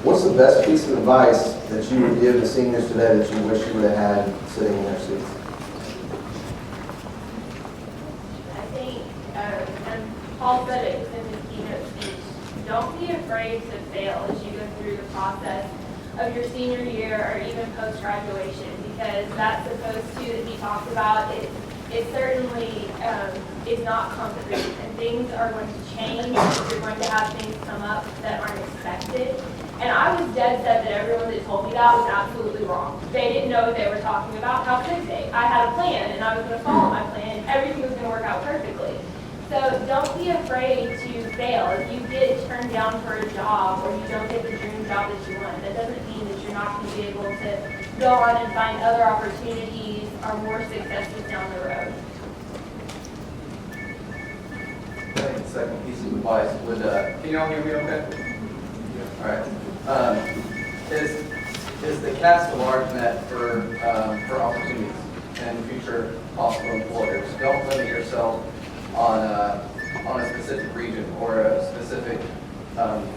What's the best piece of advice that you would give the seniors today that you wish you would have had sitting in their seats? I think, and Paul said it in his keynote speech, don't be afraid to fail as you go through the process of your senior year or even post-graduation, because that's supposed to, that he talked about, it certainly is not concrete, and things are going to change. You're going to have things come up that aren't expected. And I was dead set that everyone that told me that was absolutely wrong. They didn't know what they were talking about. How could they? I had a plan, and I was going to follow my plan, and everything was going to work out perfectly. So don't be afraid to fail. If you get turned down for a job or you don't get the dream job that you want, that doesn't mean that you're not going to be able to go on and find other opportunities or more successes down the road. I think the second piece of advice would, can you all hear me okay? All right. Is to cast a large net for opportunities and future possible employers. Don't limit yourself on a specific region or a specific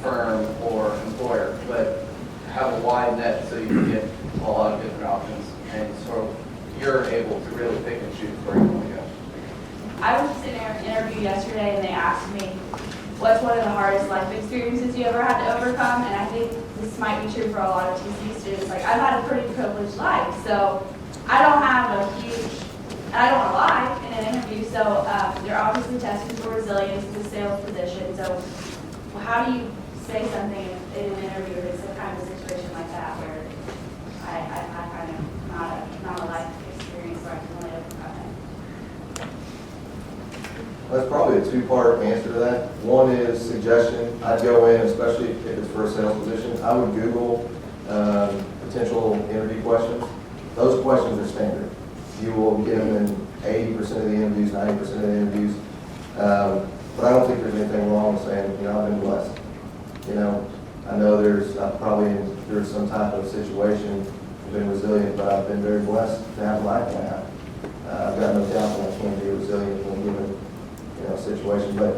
firm or employer, but have a wide net so you can get a lot of different options, and so you're able to really pick and choose where you want to go. I was just in an interview yesterday, and they asked me, what's one of the hardest life experiences you ever had to overcome? And I think this might be true for a lot of TC students. Like, I've had a pretty privileged life, so I don't have a huge, and I don't want to lie in an interview, so they're obviously testing for resilience in the sales position. So how do you say something in an interview that's a kind of situation like that, where I've had kind of not a life experience where I can really overcome it? That's probably a two-part answer to that. One is suggestion. I'd go in, especially if it's for a sales position, I would Google potential interview questions. Those questions are standard. You will get them in 80% of the interviews, 90% of the interviews. But I don't think there's anything wrong with saying, I've been blessed. I know there's probably through some type of situation, I've been resilient, but I've been very blessed to have the life I have. I've got no doubt that I can be resilient when given situation. But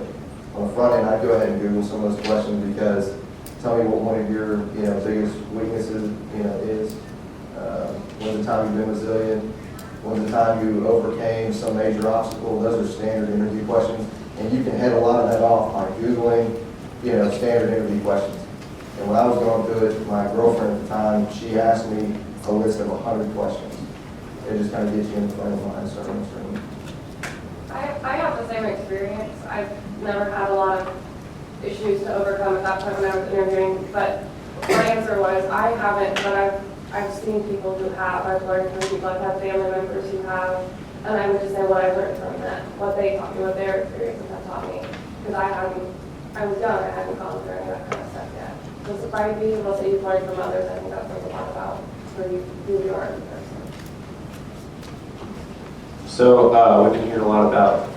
on the front end, I'd go ahead and Google some of those questions, because tell me what one of your biggest weaknesses is. When's the time you've been resilient? When's the time you overcame some major obstacle? Those are standard interview questions, and you can head a lot of that off by Googling standard interview questions. And when I was going through it, my girlfriend at the time, she asked me a list of 100 questions. It just kind of gets you in the frame of mind, starting stream. I have the same experience. I've never had a lot of issues to overcome at that point when I was interviewing, but my answer was, I haven't, but I've seen people who have. I've learned from people. I've had family members who have, and I would just say what I learned from them, what they taught me, what their experiences have taught me, because I was young, I hadn't gone through any of that kind of stuff yet. So by being able to you've learned from others, I think that says a lot about who you are as a person. So we've been hearing a lot about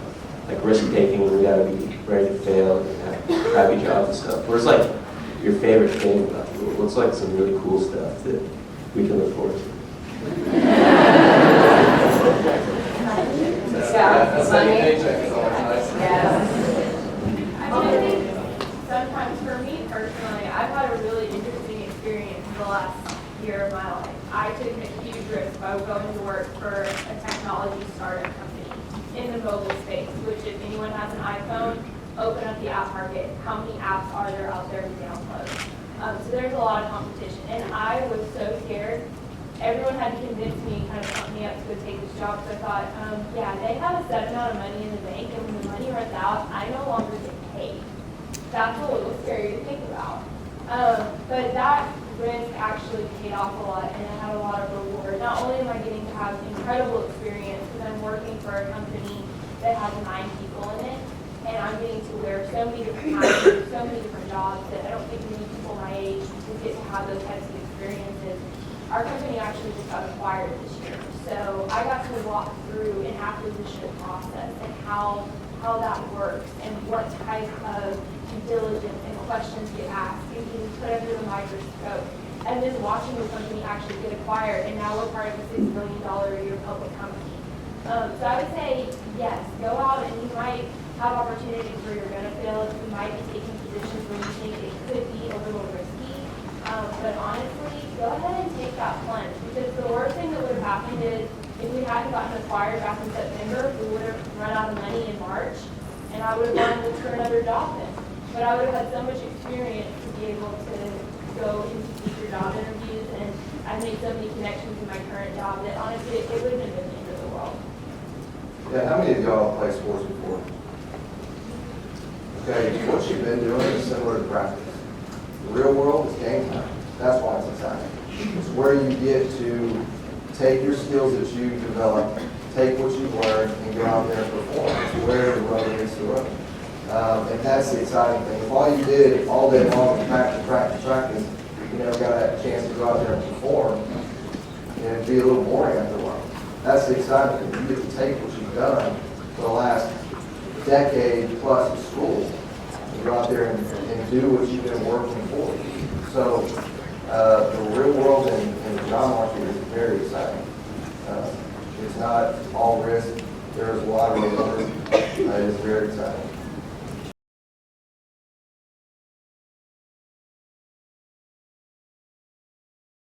risk taking, when we got to be ready to fail and have crappy jobs and stuff. What's your favorite thing about it? What's some really cool stuff that we can look forward to? That's how you paycheck is always nice. I think sometimes for me personally, I've had a really interesting experience in the last year of my life. I took a huge risk by going to work for a technology startup company in the mobile space, which if anyone has an iPhone, open up the app market. How many apps are there out there to download? So there's a lot of competition, and I was so scared. Everyone had to convince me, kind of pump me up to go take this job, so I thought, yeah, they have a set amount of money in the bank, and when the money runs out, I no longer get paid. That's a little scary to think about. But that risk actually paid off a lot, and I had a lot of reward. Not only am I getting to have incredible experience, because I'm working for a company that has 9 people in it, and I'm getting to wear so many different hats, so many different jobs that I don't think many people my age would get to have those types of experiences. Our company actually just got acquired this year, so I got to walk through an acquisition process and how that works and what type of due diligence and questions get asked and being put under the microscope. And then watching the company actually get acquired, and now we're part of a $6 billion a year public company. So I would say, yes, go out and you might have opportunities where you're going to fail. You might be taking positions where you think it could be a little risky. But honestly, go ahead and take that plunge, because the worst thing that would have happened is if we hadn't gotten acquired back in September, we would have run out of money in March, and I would have gone and looked for another job then. But I would have had so much experience to be able to go into future job interviews, and I've made so many connections in my current job that honestly, it wouldn't have been the end of the world. Yeah, how many of y'all play sports before? Okay, what you've been doing is similar to practice. The real world is game time. That's why it's exciting. It's where you get to take your skills that you've developed, take what you've learned, and go out there and perform. It's where the rubber meets the road. And that's the exciting thing. If all you did all day long was practice, you never got that chance to go out there and perform, and it'd be a little boring after a while. That's the exciting thing. You get to take what you've done for the last decade plus of school, and go out there and do what you've been working for. So the real world in the job market is very exciting. It's not all risk. There's a lot of reward. It is very exciting.